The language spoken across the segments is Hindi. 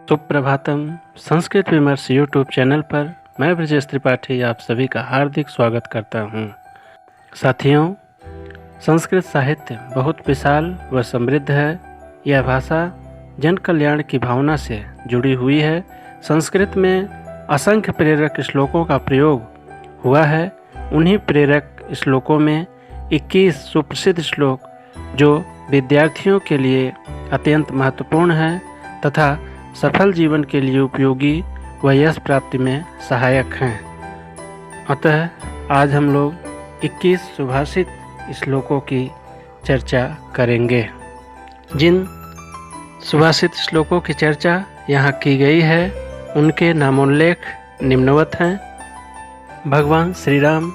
सुप्रभातम। संस्कृत विमर्श यूट्यूब चैनल पर मैं ब्रजेश त्रिपाठी आप सभी का हार्दिक स्वागत करता हूँ। साथियों, संस्कृत साहित्य बहुत विशाल व समृद्ध है। यह भाषा जन कल्याण की भावना से जुड़ी हुई है। संस्कृत में असंख्य प्रेरक श्लोकों का प्रयोग हुआ है। उन्हीं प्रेरक श्लोकों में 21 सुप्रसिद्ध श्लोक जो विद्यार्थियों के लिए अत्यंत महत्वपूर्ण है तथा सफल जीवन के लिए उपयोगी व यश प्राप्ति में सहायक हैं। अतः आज हम लोग 21 सुभाषित श्लोकों की चर्चा करेंगे। जिन सुभाषित श्लोकों की चर्चा यहाँ की गई है उनके नामोल्लेख निम्नवत हैं। भगवान श्री राम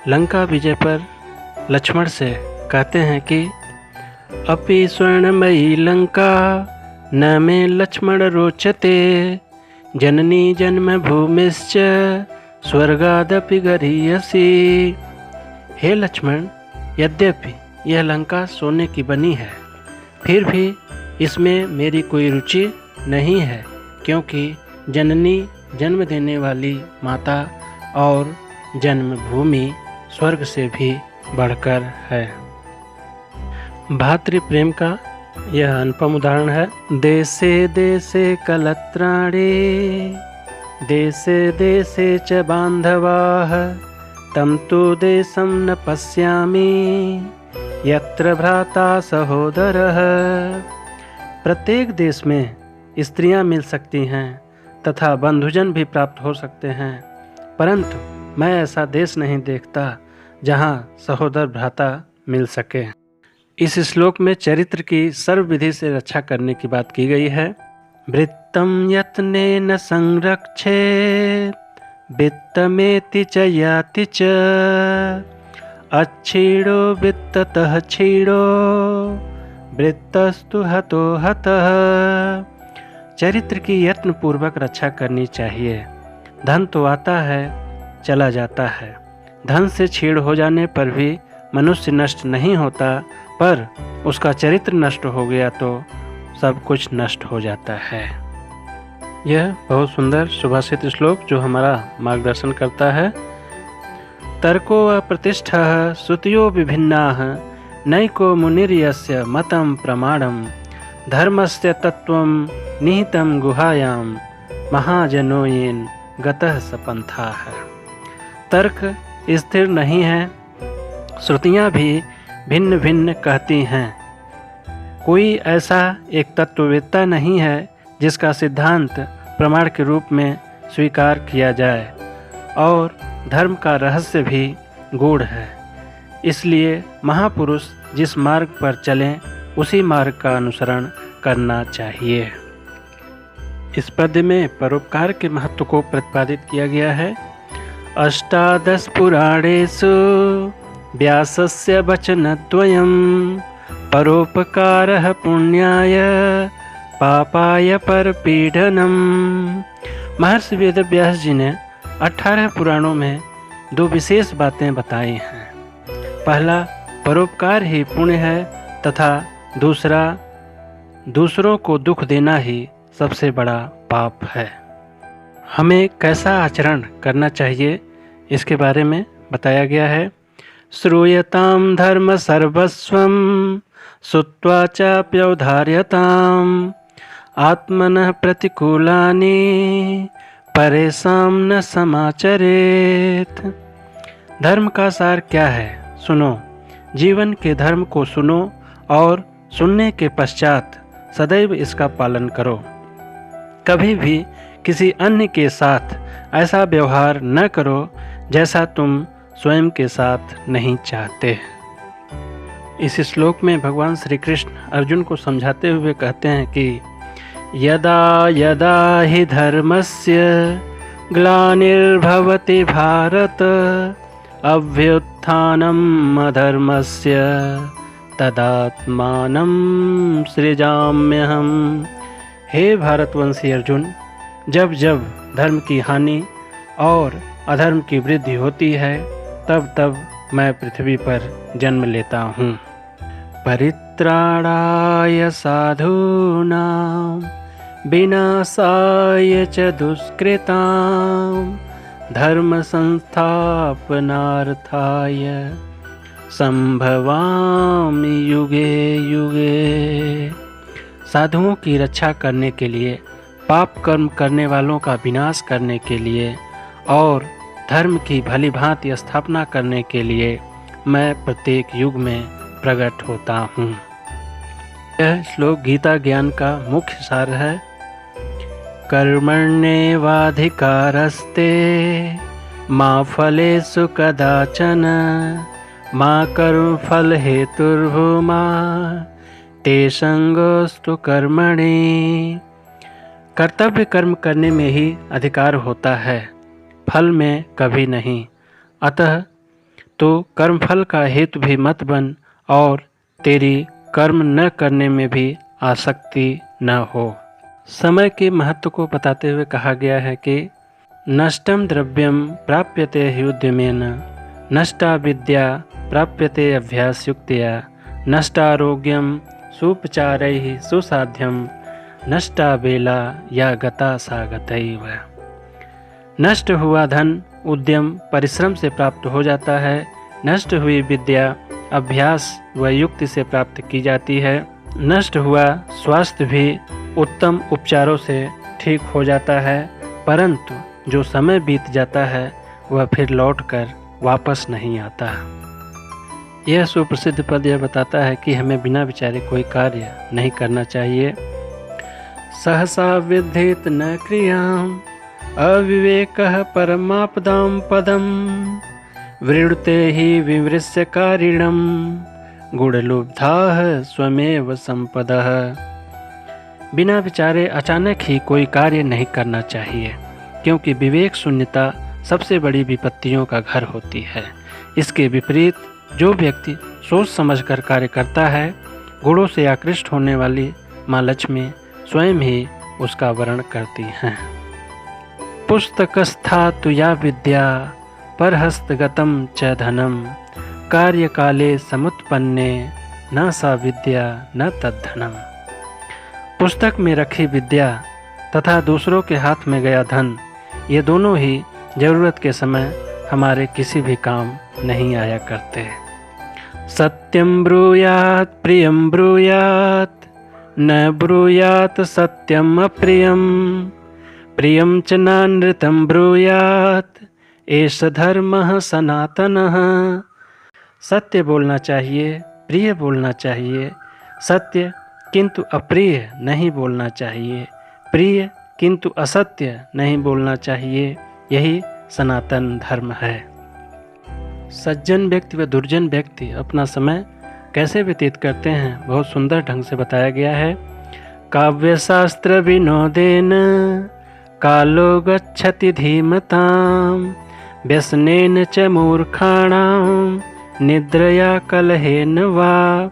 लंका विजय पर लक्ष्मण से कहते हैं कि अपि स्वर्णमयी लंका न मे लक्ष्मण रोचते जननी जन्मभूमिश्च स्वर्गादपि गरीयसी। हे लक्ष्मण, यद्यपि यह लंका सोने की बनी है फिर भी इसमें मेरी कोई रुचि नहीं है, क्योंकि जननी जन्म देने वाली माता और जन्मभूमि स्वर्ग से भी बढ़कर है। भातृ प्रेम का यह अनुपम उदाहरण है। देशे देशे कलत्राणे देशे देशे च बांधवाः तम तो देशं न पश्यामि यत्र भ्राता सहोदरः। प्रत्येक देश में स्त्रियां मिल सकती हैं तथा बंधुजन भी प्राप्त हो सकते हैं, परंतु मैं ऐसा देश नहीं देखता जहां सहोदर भ्राता मिल सके। इस श्लोक में चरित्र की सर्वविधि से रक्षा करने की बात की गई है। वृत्तम यत्नेन संरक्षेत वित्तमेति च याति च अच्छीणो वित्ततः क्षीणो वृत्तस्तु हतो हतः। चरित्र की यत्न पूर्वक रक्षा करनी चाहिए। धन तो आता है चला जाता है। धन से छीड़ हो जाने पर भी मनुष्य नष्ट नहीं होता, पर उसका चरित्र नष्ट हो गया तो सब कुछ नष्ट हो जाता है। यह बहुत सुंदर सुभाषित श्लोक जो हमारा मार्गदर्शन करता है। तर्को अप्रतिष्ठः श्रुतियो विभिन्नाः नैको मुनिर्यस्य मतम प्रमाणम धर्मस्य तत्त्वं निहितं गुहायां महाजनो येन गतः स पंथाः। तर्क स्थिर नहीं है, श्रुतियाँ भी भिन्न भिन्न कहती हैं। कोई ऐसा एक तत्ववेत्ता नहीं है जिसका सिद्धांत प्रमाण के रूप में स्वीकार किया जाए, और धर्म का रहस्य भी गूढ़ है। इसलिए महापुरुष जिस मार्ग पर चलें उसी मार्ग का अनुसरण करना चाहिए। इस पद्य में परोपकार के महत्व को प्रतिपादित किया गया है। अष्टादश पुराणेषु व्यासस्य वचनद्वयं परोपकारः पुण्याय पापाय परपीडनम। महर्षि वेदव्यास जी ने 18 पुराणों में 2 विशेष बातें बताई हैं। पहला, परोपकार ही पुण्य है तथा दूसरा, दूसरों को दुख देना ही सबसे बड़ा पाप है। हमें कैसा आचरण करना चाहिए इसके बारे में बताया गया है। श्रूयतां धर्म सर्वस्वं श्रुत्वा चाप्यवधार्यताम् आत्मनः प्रतिकूलानि परेषां न समाचरेत्। धर्म का सार क्या है? सुनो। जीवन के धर्म को सुनो और सुनने के पश्चात सदैव इसका पालन करो। कभी भी किसी अन्य के साथ ऐसा व्यवहार न करो जैसा तुम स्वयं के साथ नहीं चाहते। इस श्लोक में भगवान श्री कृष्ण अर्जुन को समझाते हुए कहते हैं कि यदा यदा हि धर्मस्य ग्लानिर्भवति भारत अभ्युत्थानम् अधर्मस्य तदात्मानं सृजाम्यहम्। हे भारतवंशी अर्जुन, जब जब धर्म की हानि और अधर्म की वृद्धि होती है तब तब मैं पृथ्वी पर जन्म लेता हूँ। परित्राणाय साधूनां विनाशाय च दुष्कृतां धर्म संस्थापनार्थाय संभवामि युगे युगे। साधुओं की रक्षा करने के लिए, पाप कर्म करने वालों का विनाश करने के लिए और धर्म की भली भांति स्थापना करने के लिए मैं प्रत्येक युग में प्रकट होता हूँ। यह श्लोक गीता ज्ञान का मुख्य सार है। कर्मण्येवाधिकारस्ते मा फलेषु कदाचन मा कर्मफल हेतुर्भूमा ते संगोस्तु कर्मणि। कर्तव्य कर्म करने में ही अधिकार होता है, फल में कभी नहीं। अतः तो कर्मफल का हेतु भी मत बन और तेरी कर्म न करने में भी आसक्ति न हो। समय के महत्व को बताते हुए कहा गया है कि नष्टम द्रव्यम प्राप्यते ह्युद्यमेन नष्टा विद्या प्राप्यते अभ्यासयुक्तया नष्टारोग्यम सुपचारैः सुसाध्यम नष्टा बेला या गता सा गतैव। नष्ट हुआ धन उद्यम परिश्रम से प्राप्त हो जाता है। नष्ट हुई विद्या अभ्यास व युक्ति से प्राप्त की जाती है। नष्ट हुआ स्वास्थ्य भी उत्तम उपचारों से ठीक हो जाता है, परंतु जो समय बीत जाता है वह फिर लौटकर वापस नहीं आता। यह सुप्रसिद्ध पद यह बताता है कि हमें बिना विचारे कोई कार्य नहीं करना चाहिए। सहसा विद्धेत न क्रियाम् अविवेकः परमापदां पदम् वृणुते हि विमृश्य कारिणम् गुणलुब्धाः स्वमेव संपदः। बिना विचारे अचानक ही कोई कार्य नहीं करना चाहिए, क्योंकि विवेक शून्यता सबसे बड़ी विपत्तियों का घर होती है। इसके विपरीत जो व्यक्ति सोच समझकर कार्य करता है, गुणों से आकृष्ट होने वाली माँ लक्ष्मी स्वयं ही उसका वर्ण करती हैं। पुस्तकस्था तु या विद्या परहस्तगतं च धनम कार्यकाले समुत्पन्ने न सा विद्या न तद्धनम। पुस्तक में रखी विद्या तथा दूसरों के हाथ में गया धन, ये दोनों ही जरूरत के समय हमारे किसी भी काम नहीं आया करते। सत्यम ब्रूयात प्रियम ब्रूयात न ब्रूयात सत्यम अप्रियम प्रियम च नानृतं ब्रूयात एष धर्मः सनातनः। सत्य बोलना चाहिए, प्रिय बोलना चाहिए। सत्य किंतु अप्रिय नहीं बोलना चाहिए, प्रिय किंतु असत्य नहीं बोलना चाहिए। यही सनातन धर्म है। सज्जन व्यक्ति व दुर्जन व्यक्ति अपना समय कैसे व्यतीत करते हैं, बहुत सुंदर ढंग से बताया गया है। काव्यशास्त्र विनोदेन कालो गच्छति धीमताम् व्यसनेन च मूर्खाणां निद्रया कलहेन वा।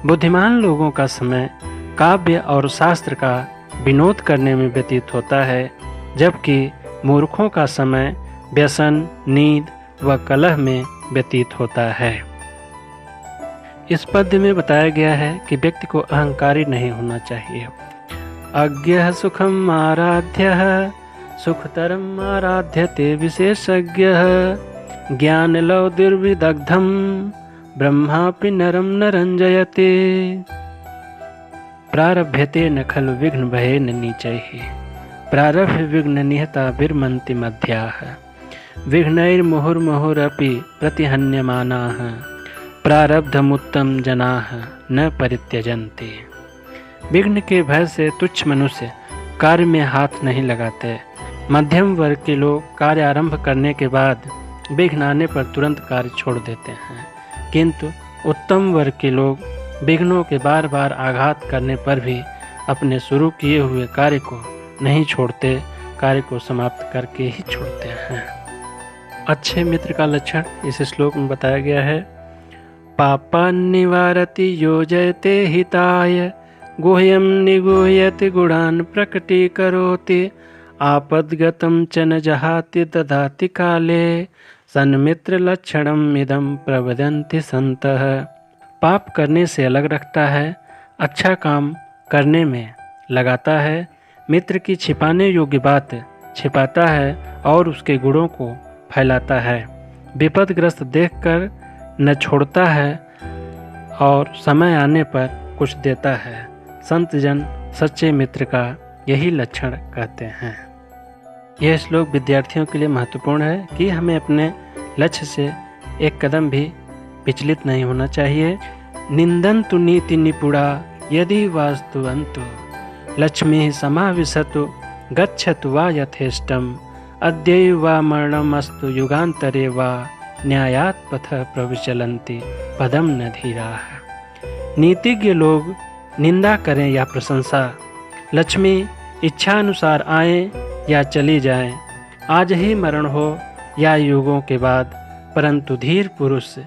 बुद्धिमान लोगों का समय काव्य और शास्त्र का विनोद करने में व्यतीत होता है, जबकि मूर्खों का समय व्यसन, नींद व कलह में व्यतीत होता है। इस पद्य में बताया गया है कि व्यक्ति को अहंकारी नहीं होना चाहिए। अज्ञः सुखम आराध्यः सुखतरम आराध्यते विशेषज्ञः ज्ञानलौर्दुर्विदग्धं ब्रह्मापि नरं न रंजयते। प्रारभ्यते न खलु विघ्न भयेन नीचैः प्रारभ्य विघ्न निहता विरमन्ति मध्याः विघ्नैर्मुहुर्मुहुरपि प्रतिहन्यमानाः प्रारब्धमुत्तम जनाः न परित्यजन्ति। विघ्न के भय से तुच्छ मनुष्य कार्य में हाथ नहीं लगाते। मध्यम वर्ग के लोग कार्य आरंभ करने के बाद विघ्न आने पर तुरंत कार्य छोड़ देते हैं, किंतु उत्तम वर्ग के लोग विघ्नों के बार बार आघात करने पर भी अपने शुरू किए हुए कार्य को नहीं छोड़ते, कार्य को समाप्त करके ही छोड़ते हैं। अच्छे मित्र का लक्षण इस श्लोक में बताया गया है। पापान्निवारति योजयते हिताय गुह्यं निगुह्यति गुणान् प्रकटीकरोति आपद्गतं च न जहाति ददाति काले सन्मित्रलक्षणम् इदं प्रवदन्ति सन्तः। पाप करने से अलग रखता है, अच्छा काम करने में लगाता है, मित्र की छिपाने योग्य बात छिपाता है और उसके गुणों को फैलाता है। विपदग्रस्त देखकर न छोड़ता है और समय आने पर कुछ देता है। संत जन सच्चे मित्र का यही लक्षण कहते हैं। यह श्लोक विद्यार्थियों के लिए महत्वपूर्ण है कि हमें अपने लक्ष्य से एक कदम भी विचलित नहीं होना चाहिए। निंदन्तु नीति निपुणा यदि वास्तुवन्तु लक्ष्मी समाविशतु गच्छतु वा यथेष्टम अद्यैव वा मरणमस्तु युगान्तरे वा न्यायात् पथः प्रविचलन्ति पदम न धीराः। नीतिज्ञ लोग निंदा करें या प्रशंसा, लक्ष्मी इच्छानुसार आए या चली जाए, आज ही मरण हो या युगों के बाद, परंतु धीर पुरुष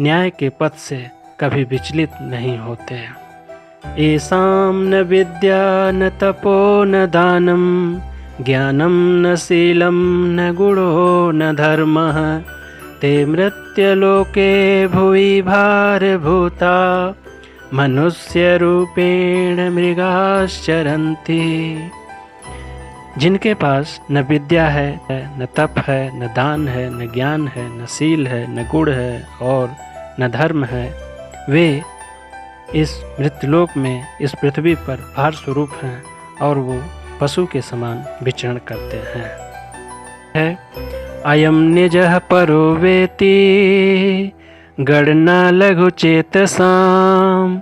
न्याय के पथ से कभी विचलित नहीं होते। येषां न विद्या न तपो न दानं ज्ञानं न शीलं न गुणो न धर्मः ते मृत्युलोके भुवि भारभूता मनुष्य रूपेण मृगाश्चरन्ति। जिनके पास न विद्या है, न तप है, न दान है, न ज्ञान है, न शील है, न गुण है और न धर्म है, वे इस मृत्युलोक में इस पृथ्वी पर भार स्वरूप हैं और वो पशु के समान विचरण करते हैं। अयम निजः परो वेति गणना लघु चेतसाम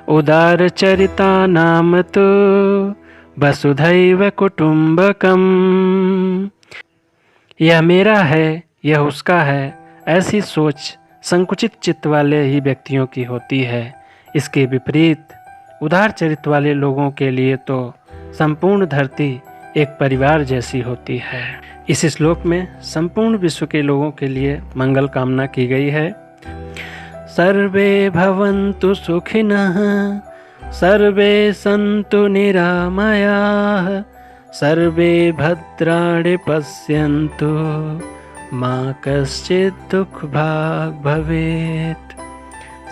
उदार चरिता नाम तो वसुधैव कुटुम्बकम। यह मेरा है, यह उसका है, ऐसी सोच संकुचित चित्त वाले ही व्यक्तियों की होती है। इसके विपरीत उदार चरित्र वाले लोगों के लिए तो संपूर्ण धरती एक परिवार जैसी होती है। इस श्लोक में संपूर्ण विश्व के लोगों के लिए मंगल कामना की गई है। सर्वे भवन्तु सुखिनः सर्वे सन्तु निरामयाः सर्वे भद्राणि पश्यन्तु मा कश्चित् दुःख भाग् भवेत्।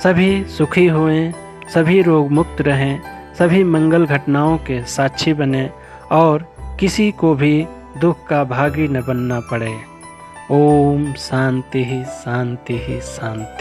सभी सुखी होएं, सभी रोग मुक्त रहें, सभी मंगल घटनाओं के साक्षी बने और किसी को भी दुख का भागी न बनना पड़े। ओम शांति शांति शांति।